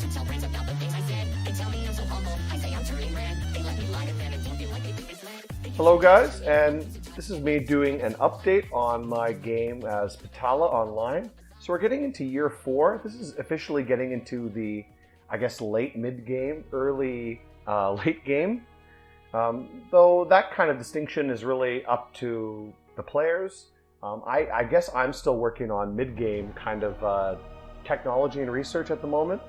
to tell friends about the things I said. They tell me I'm so humble. I say I'm turning red. They let me lie to them and don't feel like they've been misled. Hello guys, and this is me doing an update on my game as Patala online. So we're getting into year 4. This is officially getting into the, I guess, late mid-game, early late game. Though that kind of distinction is really up to the players. I guess I'm still working on mid-game kind of technology and research at the moment.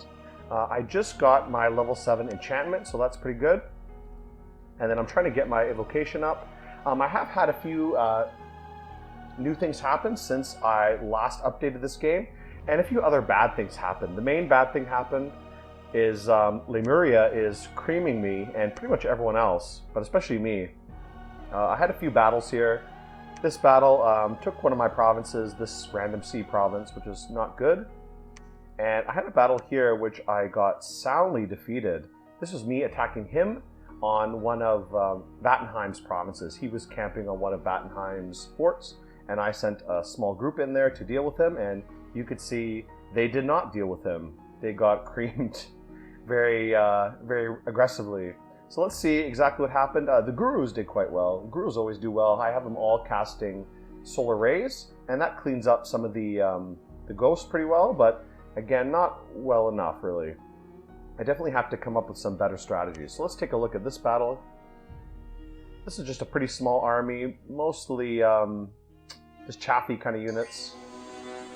I just got my level 7 enchantment, so that's pretty good. And then I'm trying to get my evocation up. I have had a few new things happen since I last updated this game, and a few other bad things happened. The main bad thing happened is Lemuria is creaming me and pretty much everyone else, but especially me. I had a few battles here. This battle took one of my provinces, this random sea province, which is not good. And I had a battle here which I got soundly defeated. This was me attacking him on one of Vattenheim's provinces. He was camping on one of Vattenheim's forts, and I sent a small group in there to deal with him, and you could see they did not deal with him. They got creamed very aggressively. So let's see exactly what happened. The gurus did quite well. Gurus always do well. I have them all casting solar rays, and that cleans up some of the ghosts pretty well, but again, not well enough really. I definitely have to come up with some better strategies. So let's take a look at this battle. This is just a pretty small army, mostly just chaffy kind of units.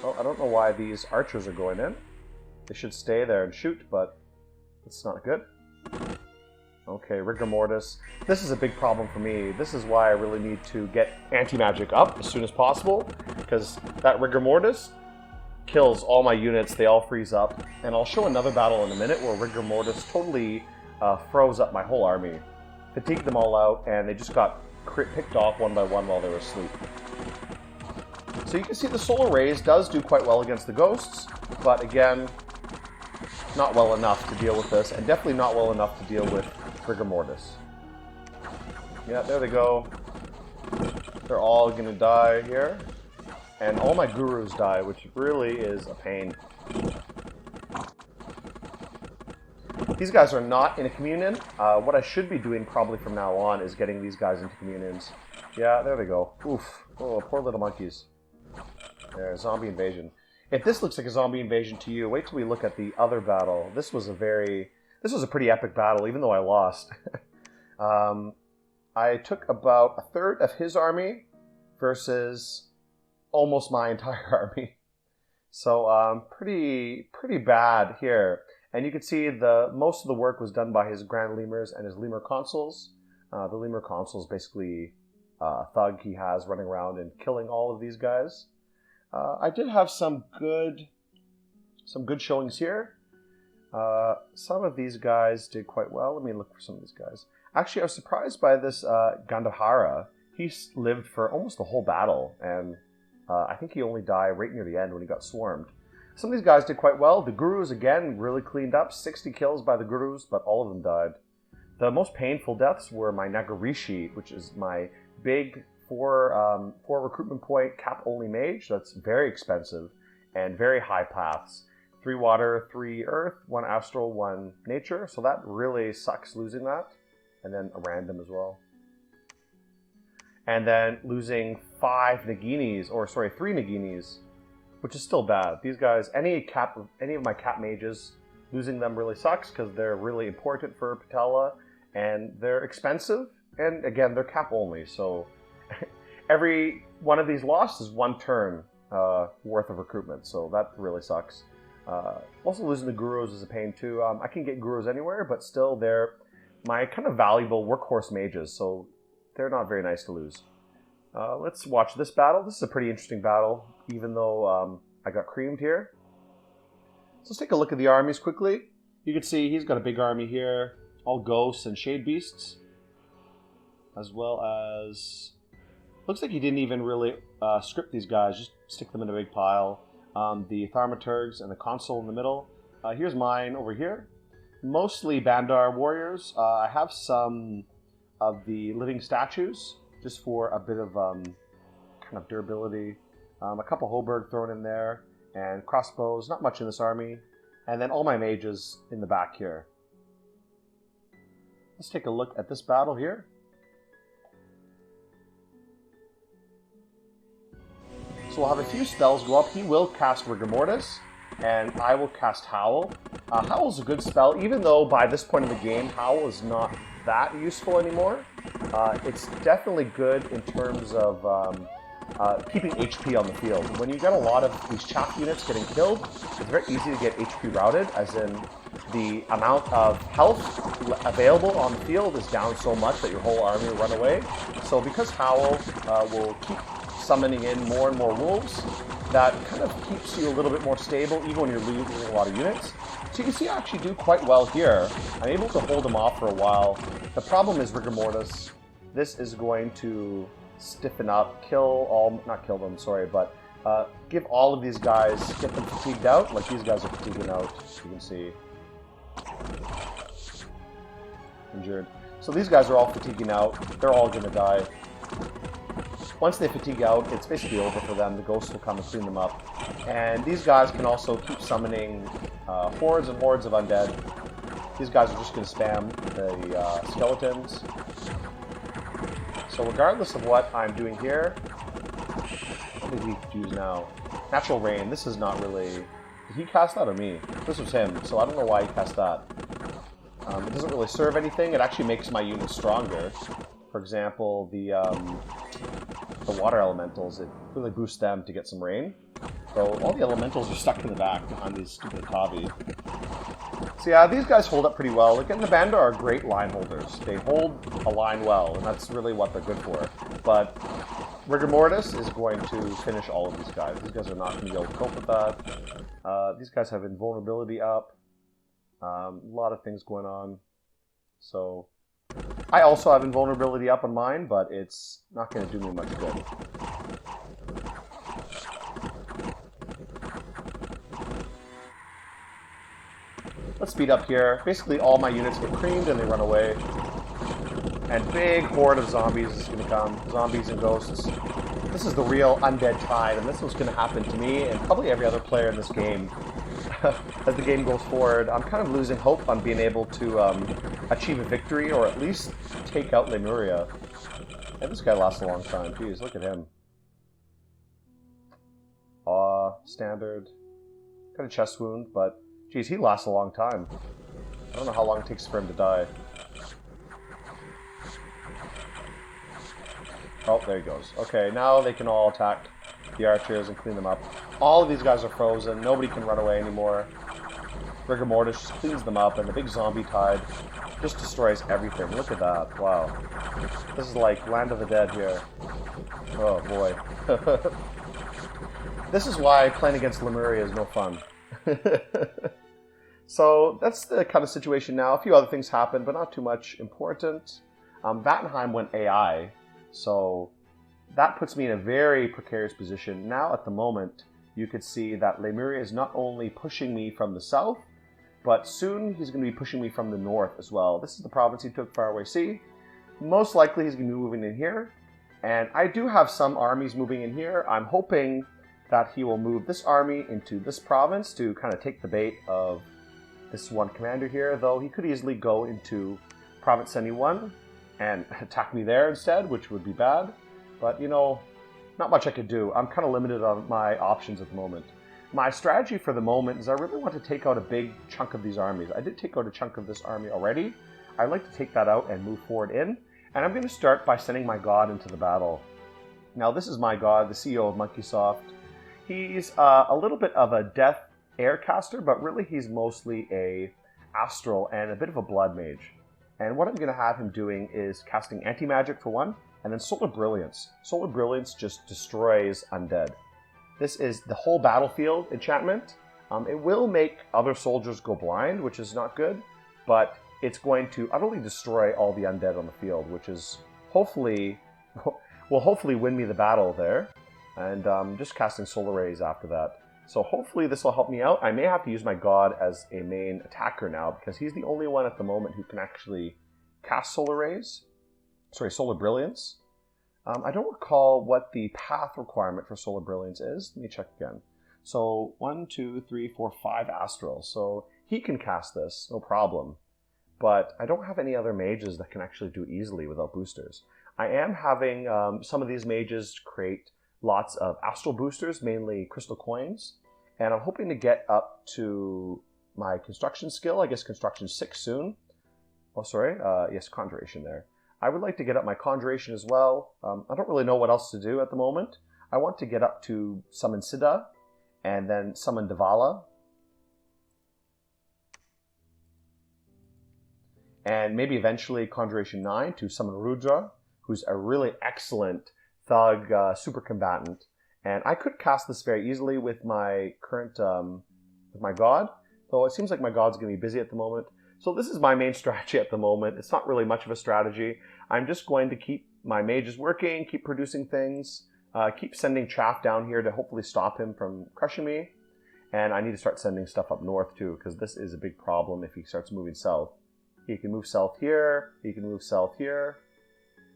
Oh, I don't know why these archers are going in. They should stay there and shoot, but it's not good. Okay, rigor mortis. This is a big problem for me. This is why I really need to get anti-magic up as soon as possible, because that rigor mortis kills all my units. They all freeze up, and I'll show another battle in a minute where rigor mortis totally froze up my whole army, fatigued them all out, and they just got picked off one by one while they were asleep. So you can see the solar rays does do quite well against the ghosts, but again, not well enough to deal with this, and definitely not well enough to deal with rigor mortis. Yeah, there they go. They're all gonna die here. And all my gurus die, which really is a pain. These guys are not in a communion. What I should be doing probably from now on is getting these guys into communions. Yeah, there they go. Oof. Oh, poor little monkeys. There, zombie invasion. If this looks like a zombie invasion to you, wait till we look at the other battle. This was a pretty epic battle, even though I lost. I took about a third of his army versus almost my entire army. So pretty bad here. And you can see most of the work was done by his Grand Lemurs and his Lemur Consuls. The Lemur Consul is basically a thug he has running around and killing all of these guys. I did have some good showings here. Some of these guys did quite well. Let me look for some of these guys. Actually, I was surprised by this Gandhara. He lived for almost the whole battle, and I think he only died right near the end when he got swarmed. Some of these guys did quite well. The Gurus, again, really cleaned up. 60 kills by the Gurus, but all of them died. The most painful deaths were my Nagarishi, which is my big 4 recruitment point cap-only mage. That's very expensive and very high paths. 3 water, 3 earth, 1 astral, 1 nature. So that really sucks losing that. And then a random as well. And then losing 3 Naginis, which is still bad. These guys, any of my cap mages, losing them really sucks because they're really important for Patala, and they're expensive, and again, they're cap only, so every one of these losses is 1 turn worth of recruitment, so that really sucks. Also losing the Gurus is a pain too. I can get Gurus anywhere, but still they're my kind of valuable workhorse mages, so they're not very nice to lose. Let's watch this battle. This is a pretty interesting battle, even though I got creamed here. So let's take a look at the armies quickly. You can see he's got a big army here, all ghosts and shade beasts, as well as... Looks like he didn't even really script these guys, just stick them in a big pile. The Thaumaturgs and the Consul in the middle. Here's mine over here. Mostly Bandar warriors. I have some of the living statues, just for a bit of kind of durability. A couple Hoburg thrown in there, and crossbows. Not much in this army. And then all my mages in the back here. Let's take a look at this battle here. So we'll have a few spells go up. He will cast Rigor Mortis, and I will cast Howl. Howl's a good spell, even though by this point in the game, Howl is not that useful anymore. It's definitely good in terms of keeping HP on the field. When you get a lot of these chaff units getting killed, it's very easy to get HP routed, as in the amount of health available on the field is down so much that your whole army will run away. So because Howl will keep summoning in more and more wolves, that kind of keeps you a little bit more stable even when you're losing a lot of units. So you can see I actually do quite well here. I'm able to hold them off for a while. The problem is Rigor Mortis. This is going to stiffen up, not kill them, sorry, but give all of these guys, get them fatigued out, like these guys are fatiguing out, you can see. Injured. So these guys are all fatiguing out, they're all going to die. Once they fatigue out, it's basically over for them. The ghosts will come and clean them up. And these guys can also keep summoning hordes and hordes of undead. These guys are just going to spam the skeletons. So regardless of what I'm doing here, what did he use now? Natural Rain. This is not really... Did he cast that or me? This was him, so I don't know why he cast that. It doesn't really serve anything. It actually makes my units stronger. For example, the water elementals, it really boosts them to get some rain. So all the elementals are stuck in the back behind these stupid Tavi. So yeah, these guys hold up pretty well. Again, the Banda are great line holders. They hold a line well, and that's really what they're good for. But Rigor Mortis is going to finish all of these guys. These guys are not going to be able to cope with that. These guys have invulnerability up. A lot of things going on. So I also have invulnerability up on mine, but it's not going to do me much good. Let's speed up here. Basically, all my units get creamed and they run away. And big horde of zombies is going to come. Zombies and ghosts. This is the real undead tide, and this is what's going to happen to me and probably every other player in this game. As the game goes forward, I'm kind of losing hope on being able to achieve a victory or at least take out Lemuria. And this guy lasts a long time. Jeez, look at him. Standard. Got a chest wound, but geez, he lasts a long time. I don't know how long it takes for him to die. Oh, there he goes. Okay, now they can all attack the archers and clean them up. All of these guys are frozen. Nobody can run away anymore. Rigor Mortis just cleans them up, and the big zombie tide just destroys everything. Look at that. Wow. This is like Land of the Dead here. Oh, boy. This is why playing against Lemuria is no fun. So that's the kind of situation now. A few other things happened, but not too much important. Vattenheim went AI, so that puts me in a very precarious position. Now, at the moment, you could see that Lemuria is not only pushing me from the south, but soon he's going to be pushing me from the north as well. This is the province he took, Faraway Sea. Most likely he's going to be moving in here. And I do have some armies moving in here. I'm hoping that he will move this army into this province to kind of take the bait of this one commander here, though he could easily go into Province 71 and attack me there instead, which would be bad. But, you know, not much I could do. I'm kind of limited on my options at the moment. My strategy for the moment is I really want to take out a big chunk of these armies. I did take out a chunk of this army already. I'd like to take that out and move forward in. And I'm going to start by sending my god into the battle. Now, this is my god, the CEO of Monkeysoft. He's a little bit of a death aircaster, but really he's mostly a astral and a bit of a blood mage. And what I'm going to have him doing is casting anti-magic for one, and then Solar Brilliance. Solar Brilliance just destroys undead. This is the whole battlefield enchantment. It will make other soldiers go blind, which is not good, but it's going to utterly destroy all the undead on the field, which is hopefully will win me the battle there. And just casting Solar Rays after that. So hopefully this will help me out. I may have to use my god as a main attacker now, because he's the only one at the moment who can actually cast Solar Rays. Sorry, Solar Brilliance. I don't recall what the path requirement for Solar Brilliance is. Let me check again. So 1, 2, 3, 4, 5 Astrals. So he can cast this, no problem. But I don't have any other mages that can actually do easily without boosters. I am having some of these mages create lots of Astral boosters, mainly crystal coins. And I'm hoping to get up to my construction skill, I guess construction 6 soon. Oh, sorry, yes, conjuration there. I would like to get up my conjuration as well. I don't really know what else to do at the moment. I want to get up to summon Siddha, and then summon Davala. And maybe eventually Conjuration 9 to summon Rudra, who's a really excellent thug super combatant. And I could cast this very easily with my current, with my god, though it seems like my god's going to be busy at the moment. So this is my main strategy at the moment. It's not really much of a strategy. I'm just going to keep my mages working, keep producing things, keep sending chaff down here to hopefully stop him from crushing me. And I need to start sending stuff up north too, because this is a big problem if he starts moving south. He can move south here, he can move south here,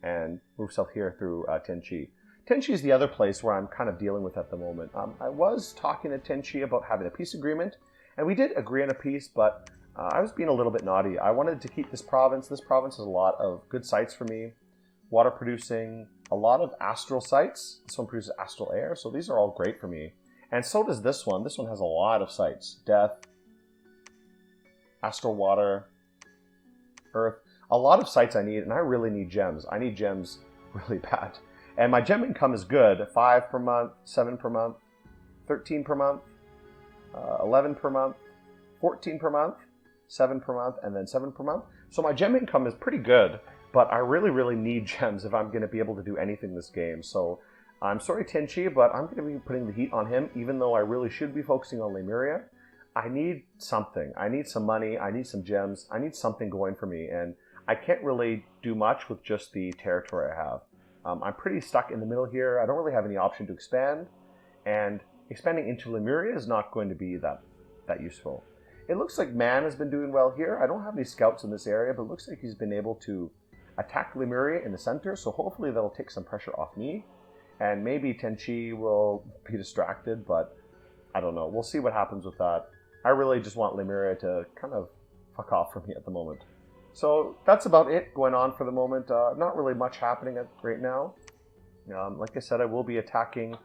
and move south here through Tenchi. Tenchi is the other place where I'm kind of dealing with at the moment. I was talking to Tenchi about having a peace agreement, and we did agree on a peace, but I was being a little bit naughty. I wanted to keep this province. This province has a lot of good sites for me. Water producing, a lot of astral sites. This one produces astral air, so these are all great for me. And so does this one. This one has a lot of sites. Death, astral water, earth. A lot of sites I need, and I really need gems. I need gems really bad. And my gem income is good. 5 per month, 7 per month, 13 per month, 11 per month, 14 per month, 7 per month, and then 7 per month. So my gem income is pretty good, but I really, really need gems if I'm going to be able to do anything this game. So I'm sorry, Tenchi, but I'm going to be putting the heat on him, even though I really should be focusing on Lemuria. I need something. I need some money. I need some gems. I need something going for me, and I can't really do much with just the territory I have. I'm pretty stuck in the middle here. I don't really have any option to expand, and expanding into Lemuria is not going to be that useful. It looks like Man has been doing well here. I don't have any scouts in this area, but it looks like he's been able to attack Lemuria in the center, so hopefully that'll take some pressure off me. And maybe Tenchi will be distracted, but I don't know. We'll see what happens with that. I really just want Lemuria to kind of fuck off from me at the moment. So that's about it going on for the moment. Not really much happening right now. Like I said, I will be attacking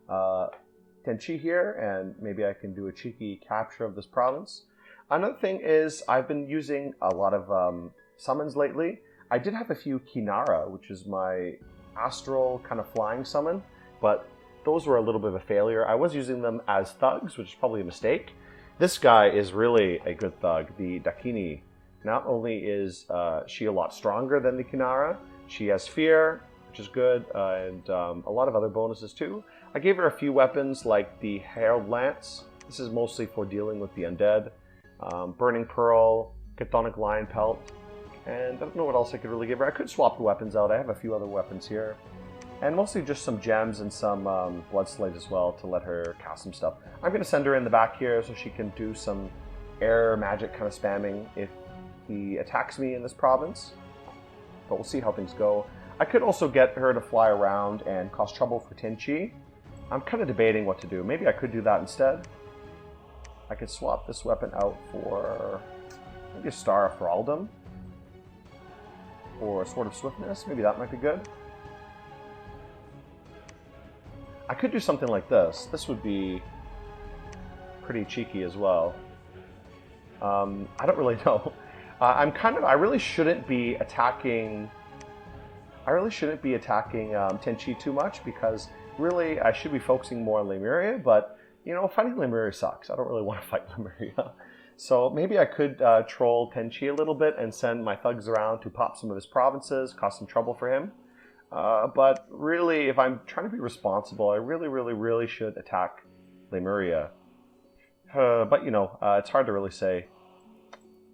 Tenchi here, and maybe I can do a cheeky capture of this province. Another thing is I've been using a lot of summons lately. I did have a few Kinara, which is my astral kind of flying summon, but those were a little bit of a failure. I was using them as thugs, which is probably a mistake. This guy is really a good thug, the Dakini. Not only is she a lot stronger than the Kinara, she has fear, which is good, and a lot of other bonuses too. I gave her a few weapons like the Herald Lance. This is mostly for dealing with the undead. Burning Pearl, Chthonic Lion Pelt, and I don't know what else I could really give her. I could swap the weapons out. I have a few other weapons here. And mostly just some gems and some blood slate as well to let her cast some stuff. I'm going to send her in the back here so she can do some air magic kind of spamming if he attacks me in this province. But we'll see how things go. I could also get her to fly around and cause trouble for Tenchi. I'm kind of debating what to do. Maybe I could do that instead. I could swap this weapon out for maybe a Star of Feraldum. Or a Sword of Swiftness. Maybe that might be good. I could do something like this. This would be pretty cheeky as well. I don't really know. I really shouldn't be attacking Tenchi too much, because really I should be focusing more on Lemuria, but you know, fighting Lemuria sucks. I don't really want to fight Lemuria. So maybe I could troll Tenchi a little bit and send my thugs around to pop some of his provinces, cause some trouble for him. But really, if I'm trying to be responsible, I really should attack Lemuria. But you know, it's hard to really say.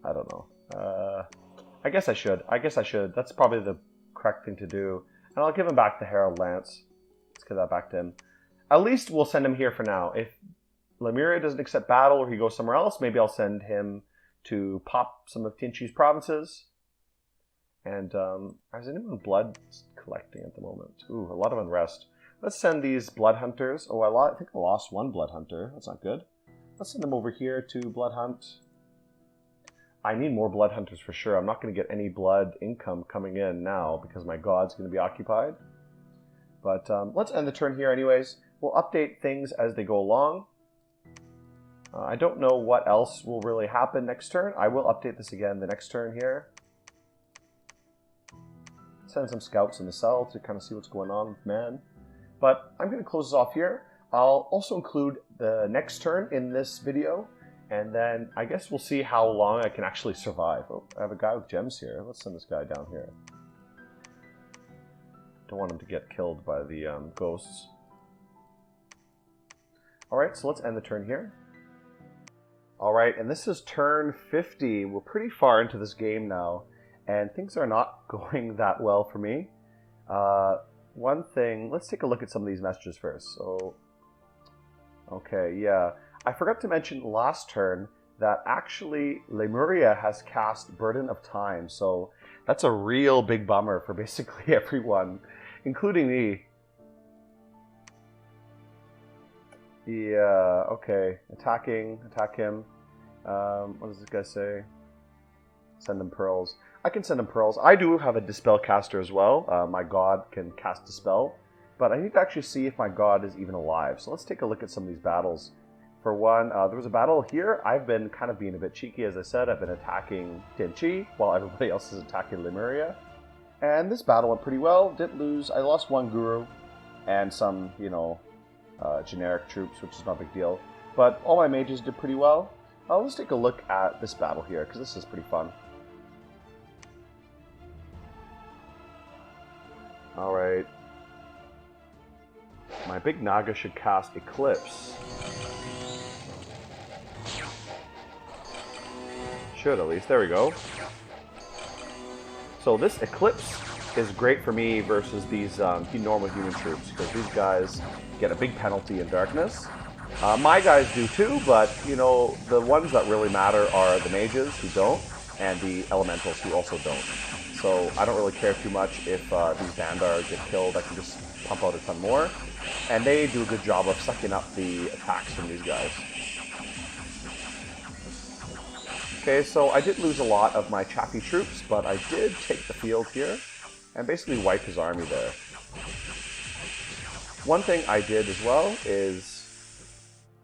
I don't know. I guess I should. That's probably the correct thing to do. And I'll give him back the Herald Lance. Let's give that back to him. At least we'll send him here for now. If Lemuria doesn't accept battle or he goes somewhere else, maybe I'll send him to pop some of Tenchi's provinces. And is anyone blood collecting at the moment? Ooh, a lot of unrest. Let's send these blood hunters. Oh, I think I lost one blood hunter. That's not good. Let's send them over here to blood hunt. I need more blood hunters for sure. I'm not going to get any blood income coming in now because my god's going to be occupied. But let's end the turn here anyways. We'll update things as they go along. I don't know what else will really happen next turn. I will update this again the next turn here. Send some scouts in the cell to kind of see what's going on with man. But I'm going to close this off here. I'll also include the next turn in this video. And then I guess we'll see how long I can actually survive. Oh, I have a guy with gems here. Let's send this guy down here. Don't want him to get killed by the ghosts. Alright, so let's end the turn here. Alright, and this is turn 50. We're pretty far into this game now. And things are not going that well for me. One thing, let's take a look at some of these messages first. So, okay, yeah. I forgot to mention last turn that actually Lemuria has cast Burden of Time, so that's a real big bummer for basically everyone, including me. Yeah, okay. Attack him. What does this guy say? Send him pearls. I can send him pearls. I do have a Dispel caster as well. My god can cast Dispel, but I need to actually see if my god is even alive. So let's take a look at some of these battles. For one, there was a battle here. I've been kind of being a bit cheeky, as I said. I've been attacking Tenchi while everybody else is attacking Lemuria. And this battle went pretty well. Didn't lose. I lost one guru and some, generic troops, which is not a big deal. But all my mages did pretty well. Let's take a look at this battle here, because this is pretty fun. Alright. My big Naga should cast Eclipse. Should at least. There we go. So this Eclipse is great for me versus these normal human troops, because these guys get a big penalty in darkness. My guys do too, but the ones that really matter are the mages who don't, and the elementals who also don't. So I don't really care too much if these Vandar get killed. I can just pump out a ton more, and they do a good job of sucking up the attacks from these guys. Okay, so I did lose a lot of my chaffy troops, but I did take the field here and basically wipe his army there. One thing I did as well is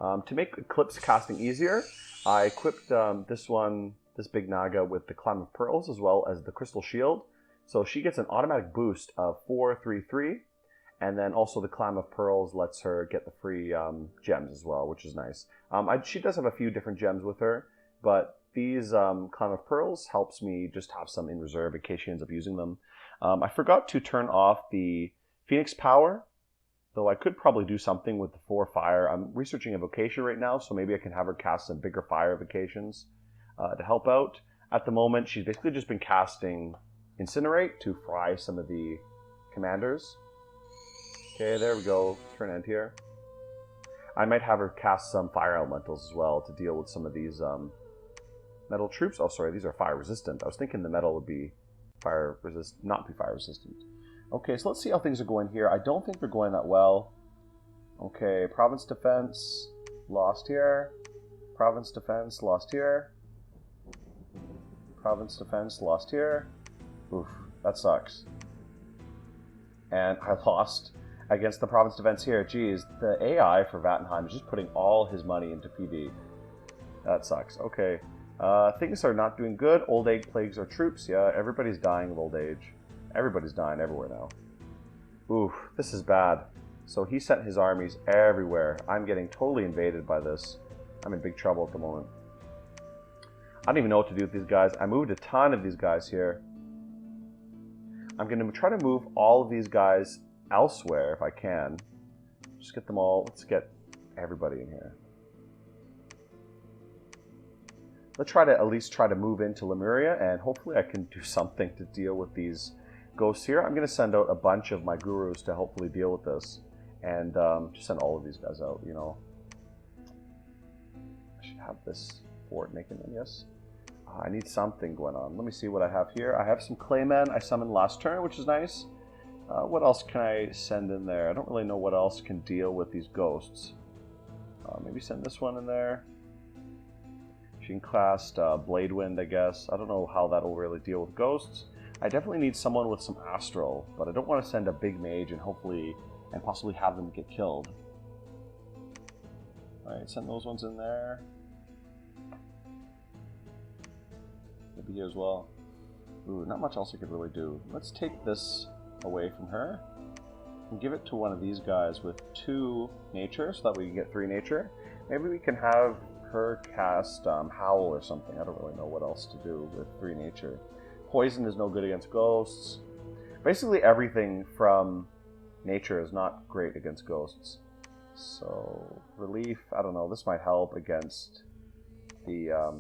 to make Eclipse casting easier, I equipped this big Naga with the Climb of Pearls as well as the Crystal Shield. So she gets an automatic boost of 433, and then also the Climb of Pearls lets her get the free gems as well, which is nice. She does have a few different gems with her, but these Climb of Pearls helps me just have some in reserve in case she ends up using them. I forgot to turn off the Phoenix Power, though I could probably do something with the 4 fire. I'm researching Evocation right now, so maybe I can have her cast some bigger fire evocations to help out. At the moment, she's basically just been casting Incinerate to fry some of the commanders. Okay, there we go. Turn end here. I might have her cast some fire elementals as well to deal with some of these metal troops. Oh, sorry, these are fire resistant. I was thinking the metal would be not be fire resistant. Okay, so let's see how things are going here. I don't think they're going that well. Okay, province defense lost here. Province defense lost here. Province defense lost here. Oof, that sucks. And I lost against the province defense here. Geez, the AI for Vattenheim is just putting all his money into PD. That sucks. Okay. Things are not doing good. Old age plagues our troops. Yeah, everybody's dying of old age. Everybody's dying everywhere now. Oof, this is bad. So he sent his armies everywhere. I'm getting totally invaded by this. I'm in big trouble at the moment. I don't even know what to do with these guys. I moved a ton of these guys here. I'm going to try to move all of these guys elsewhere if I can. Just get them all. Let's get everybody in here. Let's try to at least try to move into Lemuria, and hopefully I can do something to deal with these ghosts here. I'm going to send out a bunch of my gurus to hopefully deal with this, and just send all of these guys out, I should have this fort making them, yes. I need something going on. Let me see what I have here. I have some Claymen I summoned last turn, which is nice. What else can I send in there? I don't really know what else can deal with these ghosts. Maybe send this one in there. She can cast Blade Wind, I guess. I don't know how that'll really deal with ghosts. I definitely need someone with some astral, but I don't want to send a big mage and possibly have them get killed. Alright, send those ones in there. Maybe here as well. Ooh, not much else I could really do. Let's take this away from her and give it to one of these guys with 2 nature, so that we can get 3 nature. Maybe we can have her cast Howl or something. I don't really know what else to do with 3 nature. Poison is no good against ghosts. Basically everything from nature is not great against ghosts. So, relief, I don't know, this might help against the,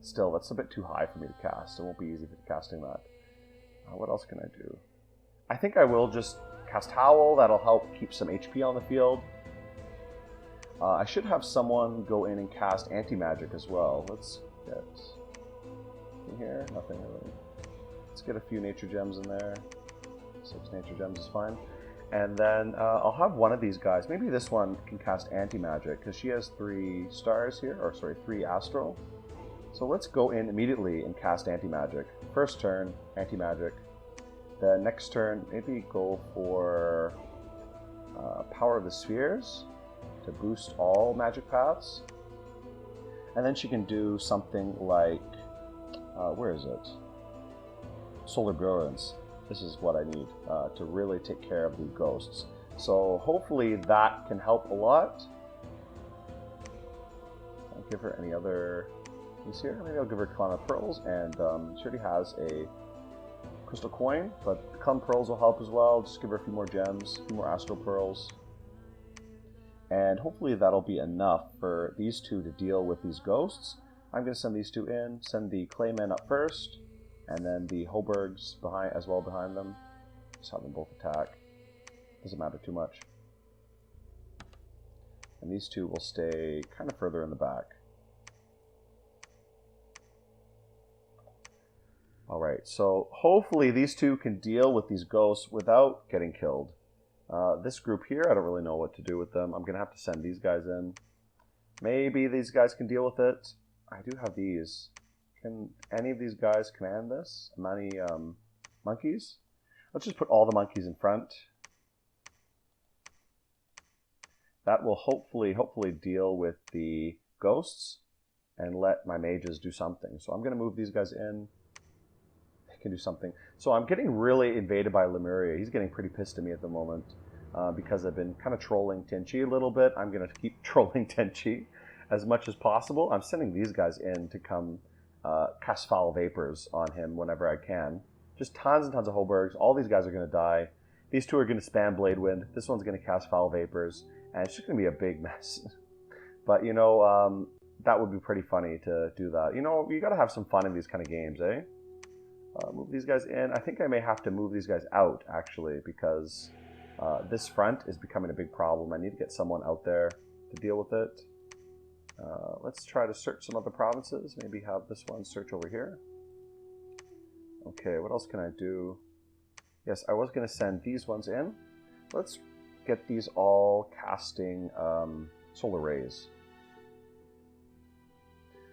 still, that's a bit too high for me to cast. It won't be easy for casting that. What else can I do? I think I will just cast Howl, that'll help keep some HP on the field. I should have someone go in and cast Anti-Magic as well. Let's get in here, nothing really. Let's get a few nature gems in there. 6 nature gems is fine. And then I'll have one of these guys, maybe this one can cast Anti-Magic, because she has 3 stars here, or sorry, 3 astral. So let's go in immediately and cast Anti-Magic. First turn, Anti-Magic. The next turn, maybe go for Power of the Spheres to boost all magic paths. And then she can do something like, where is it? Solar Brilliance. This is what I need to really take care of the ghosts. So hopefully that can help a lot. I'll give her any other things here. Maybe I'll give her Clan of Pearls, and she already has a crystal coin, but Clan of Pearls will help as well. Just give her a few more gems, a few more astral pearls. And hopefully that'll be enough for these 2 to deal with these ghosts. I'm going to send these 2 in, send the Claymen up first, and then the Hobergs behind them. Just have them both attack. Doesn't matter too much. And these 2 will stay kind of further in the back. Alright, so hopefully these 2 can deal with these ghosts without getting killed. This group here, I don't really know what to do with them. I'm going to have to send these guys in. Maybe these guys can deal with it. I do have these. Can any of these guys command this? Many monkeys? Let's just put all the monkeys in front. That will hopefully deal with the ghosts and let my mages do something. So I'm going to move these guys in. They can do something. So I'm getting really invaded by Lemuria. He's getting pretty pissed at me at the moment because I've been kind of trolling Tenchi a little bit. I'm going to keep trolling Tenchi as much as possible. I'm sending these guys in to come cast Foul Vapors on him whenever I can. Just tons and tons of Hobergs. All these guys are going to die. These 2 are going to spam Blade Wind. This one's going to cast Foul Vapors. And it's just going to be a big mess. But, you know, that would be pretty funny to do that. You know, you got to have some fun in these kind of games, eh? Move these guys in. I think I may have to move these guys out, actually, because this front is becoming a big problem. I need to get someone out there to deal with it. Let's try to search some other provinces. Maybe have this one search over here. Okay, what else can I do? Yes, I was going to send these ones in. Let's get these all casting solar rays.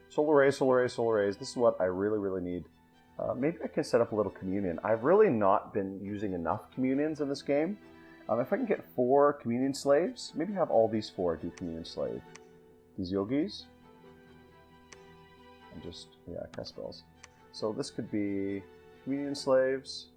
Solar rays, solar rays, solar rays. This is what I really, really need. Maybe I can set up a little communion. I've really not been using enough communions in this game. If I can get 4 communion slaves, maybe have all these 4 do communion slave. These yogis. And just, yeah, cast spells. So this could be communion slaves.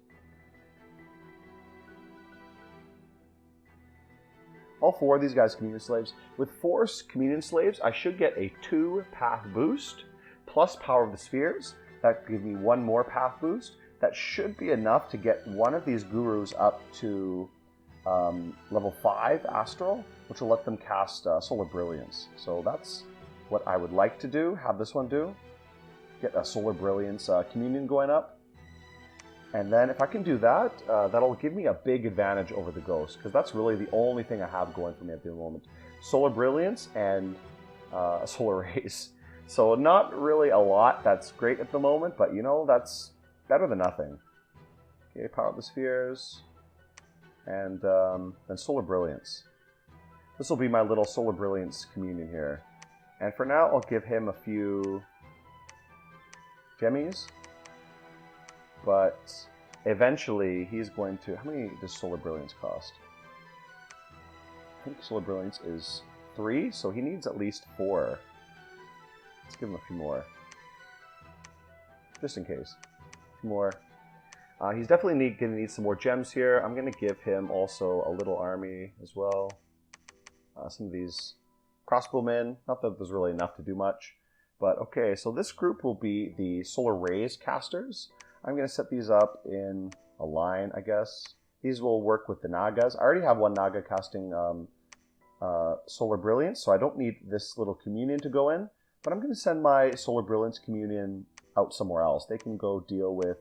All 4 of these guys communion slaves. With 4 communion slaves, I should get a 2 path boost plus Power of the Spheres. That gives me 1 more path boost. That should be enough to get one of these gurus up to level 5 astral, which will let them cast Solar Brilliance. So that's what I would like to do, have this one do. Get a Solar Brilliance communion going up. And then if I can do that, that'll give me a big advantage over the Ghost, because that's really the only thing I have going for me at the moment. Solar Brilliance and Solar Rays. So not really a lot that's great at the moment, but you know, that's better than nothing. Okay, Power of the Spheres. and then Solar Brilliance. This will be my little Solar Brilliance communion here. And for now, I'll give him a few gemmies. But eventually, he's going to... How many does Solar Brilliance cost? I think Solar Brilliance is 3, so he needs at least 4. Let's give him a few more. Just in case. A few more. He's definitely going to need some more gems here. I'm going to give him also a little army as well. Some of these crossbowmen. Not that there's really enough to do much. But okay, so this group will be the Solar Rays casters. I'm going to set these up in a line, I guess. These will work with the Nagas. I already have one Naga casting Solar Brilliance, so I don't need this little communion to go in. But I'm going to send my Solar Brilliance communion out somewhere else. They can go deal with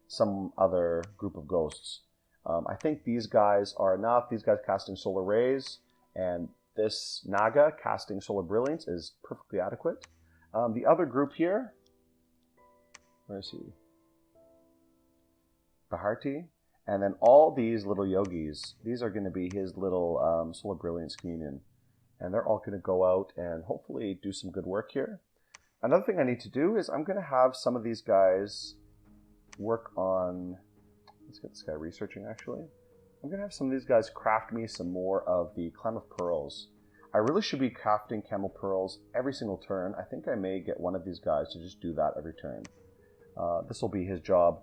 some other group of ghosts. I think these guys are enough. These guys casting Solar Rays, and this Naga casting Solar Brilliance is perfectly adequate. The other group here, where is he? Baharti. And then all these little yogis, these are going to be his little Solar Brilliance communion. And they're all going to go out and hopefully do some good work here. Another thing I need to do is I'm going to have some of these guys work on... Let's get this guy researching, actually. I'm going to have some of these guys craft me some more of the Clam of Pearls. I really should be crafting Camel Pearls every single turn. I think I may get one of these guys to just do that every turn. This will be his job.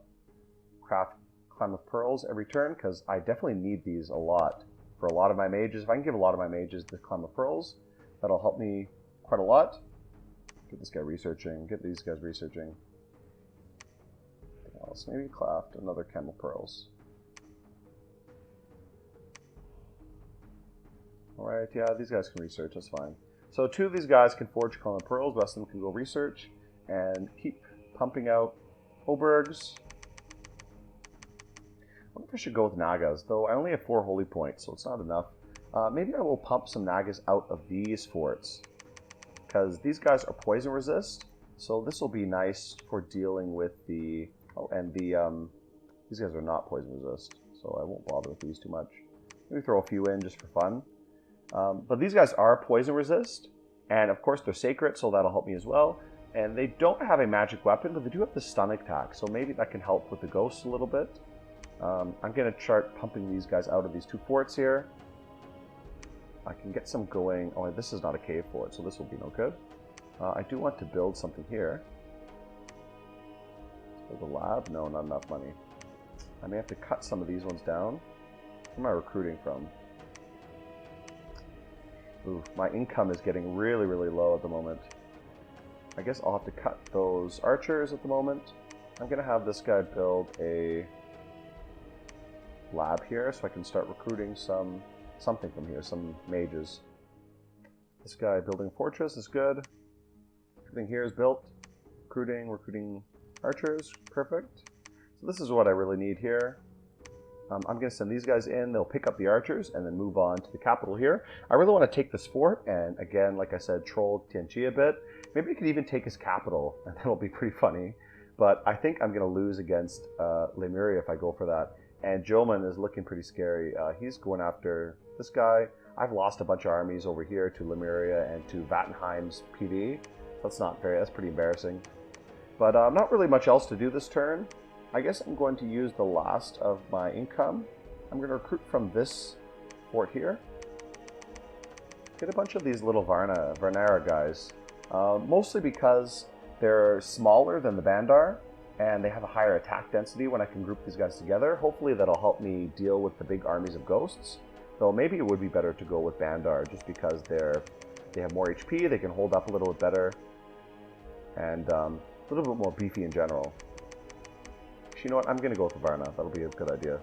Craft Clam of Pearls every turn, because I definitely need these a lot for a lot of my mages. If I can give a lot of my mages the Clam of Pearls, that'll help me quite a lot. Get this guy researching. Get these guys researching. Anything else? Maybe craft another Camel Pearls. Alright, yeah, these guys can research, that's fine. So 2 of these guys can forge Clam of Pearls, the rest of them can go research and keep pumping out Obergs. I wonder if I should go with Nagas, though I only have 4 holy points, so it's not enough. Maybe I will pump some Nagas out of these forts, because these guys are poison resist, so this will be nice for dealing with the... Oh, and these guys are not poison resist, so I won't bother with these too much. Maybe throw a few in just for fun. But these guys are poison resist, and of course they're sacred, so that'll help me as well. And they don't have a magic weapon, but they do have the stun attack, so maybe that can help with the ghosts a little bit. I'm going to start pumping these guys out of these 2 forts here. I can get some going. Oh, this is not a cave fort, so this will be no good. I do want to build something here. Build a lab? No, not enough money. I may have to cut some of these ones down. Where am I recruiting from? Ooh, my income is getting really, really low at the moment. I guess I'll have to cut those archers at the moment. I'm going to have this guy build a lab here so I can start recruiting something from here, some mages. This guy building fortress is good. Everything here is built. Recruiting archers, perfect. So this is what I really need here. I'm going to send these guys in, they'll pick up the archers, and then move on to the capital here. I really want to take this fort, and again, like I said, troll Tianchi a bit. Maybe I could even take his capital, and that'll be pretty funny. But I think I'm going to lose against Lemuria if I go for that. And Joman is looking pretty scary. He's going after this guy. I've lost a bunch of armies over here to Lemuria and to Vattenheim's PD. That's pretty embarrassing. But not really much else to do this turn. I guess I'm going to use the last of my income. I'm going to recruit from this fort here. Get a bunch of these little Varnara guys. Mostly because they're smaller than the Bandar, and they have a higher attack density when I can group these guys together. Hopefully that'll help me deal with the big armies of ghosts. Though maybe it would be better to go with Bandar, just because they have more HP, they can hold up a little bit better, and a little bit more beefy in general. You know what? I'm going to go with Varna. That'll be a good idea.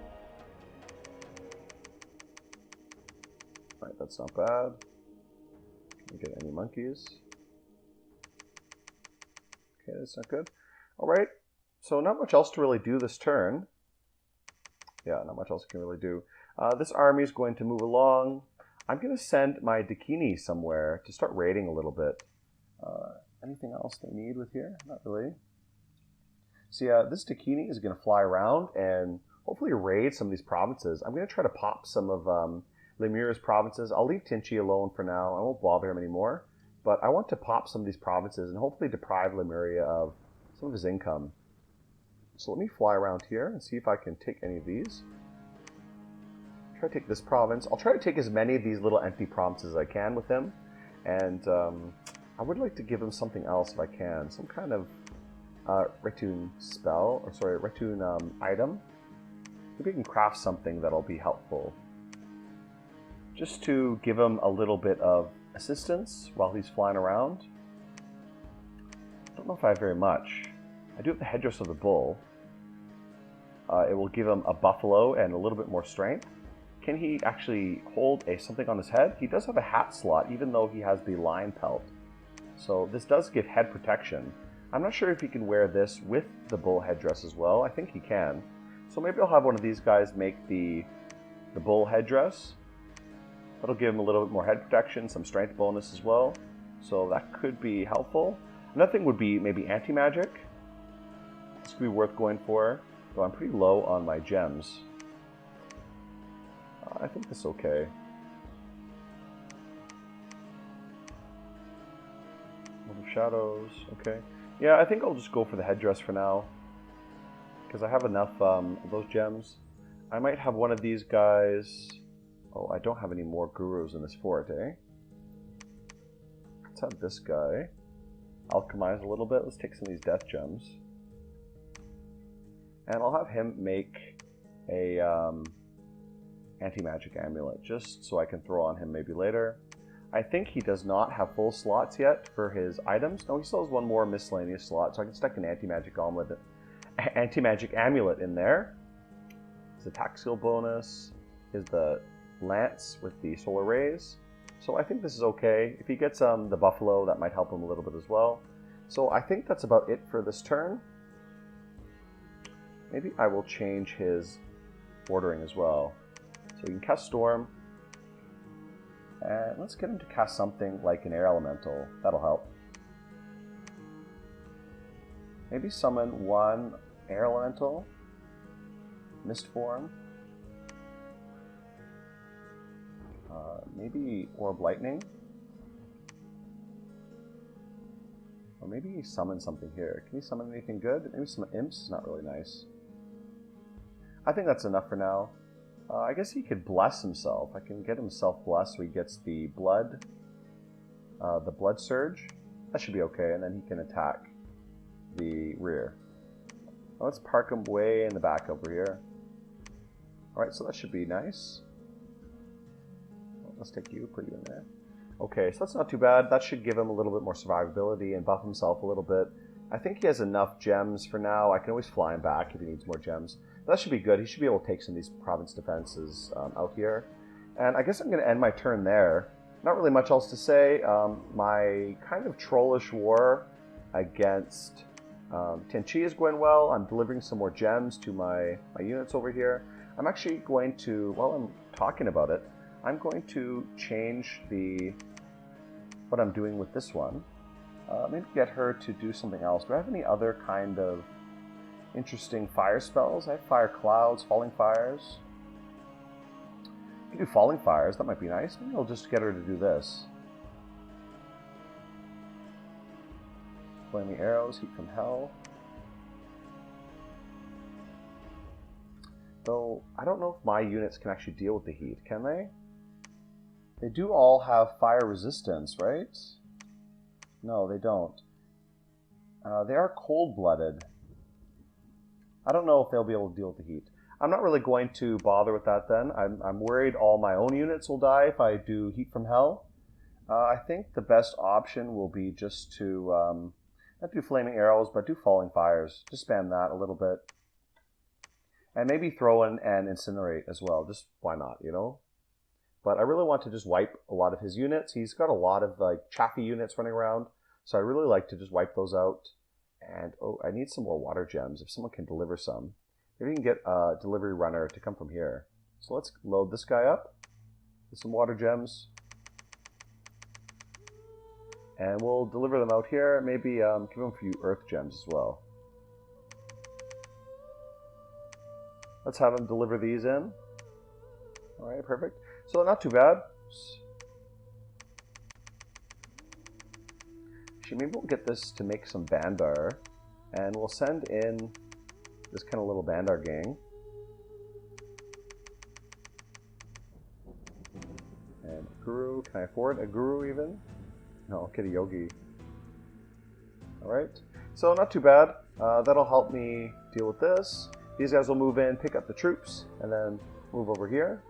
Alright, that's not bad. Can we get any monkeys? Okay, that's not good. Alright, so not much else to really do this turn. Yeah, not much else I can really do. This army is going to move along. I'm going to send my Dakini somewhere to start raiding a little bit. Anything else they need with here? Not really. So yeah, this Dakini is going to fly around and hopefully raid some of these provinces. I'm going to try to pop some of Lemuria's provinces. I'll leave Tinchi alone for now. I won't bother him anymore. But I want to pop some of these provinces and hopefully deprive Lemuria of some of his income. So let me fly around here and see if I can take any of these. Try to take this province. I'll try to take as many of these little empty provinces as I can with him. And I would like to give him something else if I can. Some kind of Retune spell, or sorry, Retune item. Maybe I can craft something that'll be helpful. Just to give him a little bit of assistance while he's flying around. I don't know if I have very much. I do have the headdress of the bull. It will give him a buffalo and a little bit more strength. Can he actually hold something on his head? He does have a hat slot, even though he has the lion pelt. So this does give head protection. I'm not sure if he can wear this with the bull headdress as well. I think he can. So maybe I'll have one of these guys make the bull headdress. That'll give him a little bit more head protection, some strength bonus as well. So that could be helpful. Another thing would be maybe anti-magic. This could be worth going for, though I'm pretty low on my gems. I think this is okay. Shadows, okay. Yeah, I think I'll just go for the headdress for now, because I have enough of those gems. I might have one of these guys. Oh, I don't have any more gurus in this fort, eh? Let's have this guy alchemize a little bit. Let's take some of these death gems. And I'll have him make a anti-magic amulet, just so I can throw on him maybe later. I think he does not have full slots yet for his items. No, he still has one more miscellaneous slot, so I can stick an anti-magic amulet in there. His attack skill bonus is the lance with the solar rays. So I think this is okay. If he gets the buffalo, that might help him a little bit as well. So I think that's about it for this turn. Maybe I will change his ordering as well. So you can cast Storm. And let's get him to cast something like an air elemental. That'll help. Maybe summon one air elemental. Mist form. Maybe Orb Lightning. Or maybe he summons something here. Can he summon anything good? Maybe some imps is not really nice. I think that's enough for now. I guess he could bless himself. I can get himself blessed so he gets the blood surge. That should be okay, and then he can attack the rear. Now let's park him way in the back over here. Alright, so that should be nice. Let's take you, put you in there. Okay, so that's not too bad. That should give him a little bit more survivability and buff himself a little bit. I think he has enough gems for now. I can always fly him back if he needs more gems. That should be good. He should be able to take some of these province defenses out here. And I guess I'm going to end my turn there. Not really much else to say. My kind of trollish war against Tenchi is going well. I'm delivering some more gems to my units over here. I'm actually going to, while I'm talking about it, I'm going to change what I'm doing with this one. Maybe get her to do something else. Do I have any other kind of interesting fire spells? I have fire clouds, falling fires. I can do falling fires, that might be nice. Maybe I'll just get her to do this. Flaming arrows, heat from hell. Though, I don't know if my units can actually deal with the heat, can they? They do all have fire resistance, right? No, they don't. They are cold-blooded. I don't know if they'll be able to deal with the heat. I'm not really going to bother with that then. I'm worried all my own units will die if I do heat from hell. I think the best option will be just to not do flaming arrows, but do falling fires. Just spam that a little bit. And maybe throw in and incinerate as well. Just why not, you know? But I really want to just wipe a lot of his units. He's got a lot of like chaffy units running around. So I really like to just wipe those out. And oh, I need some more water gems. If someone can deliver some. Maybe we can get a delivery runner to come from here. So let's load this guy up with some water gems. And we'll deliver them out here. Maybe give him a few earth gems as well. Let's have him deliver these in. All right, perfect. So not too bad. Actually, maybe we'll get this to make some Bandar, and we'll send in this kind of little Bandar gang. And a Guru, can I afford a Guru even? No, I'll get a Yogi. Alright, so not too bad. That'll help me deal with this. These guys will move in, pick up the troops, and then move over here.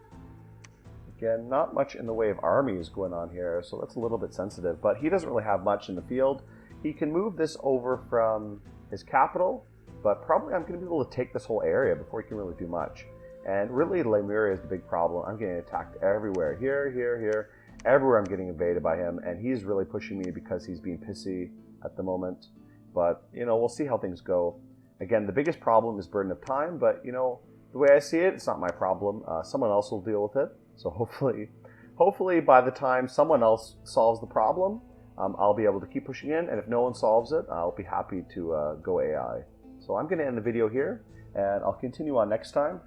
Again, not much in the way of armies going on here, so that's a little bit sensitive, but he doesn't really have much in the field. He can move this over from his capital, but probably I'm going to be able to take this whole area before he can really do much. And really, Lemuria is the big problem. I'm getting attacked everywhere. Here, here, here. Everywhere I'm getting invaded by him, and he's really pushing me because he's being pissy at the moment. But, you know, we'll see how things go. Again, the biggest problem is burden of time, but, you know, the way I see it, it's not my problem. Someone else will deal with it. So hopefully by the time someone else solves the problem, I'll be able to keep pushing in, and if no one solves it, I'll be happy to go AI. So I'm going to end the video here, and I'll continue on next time.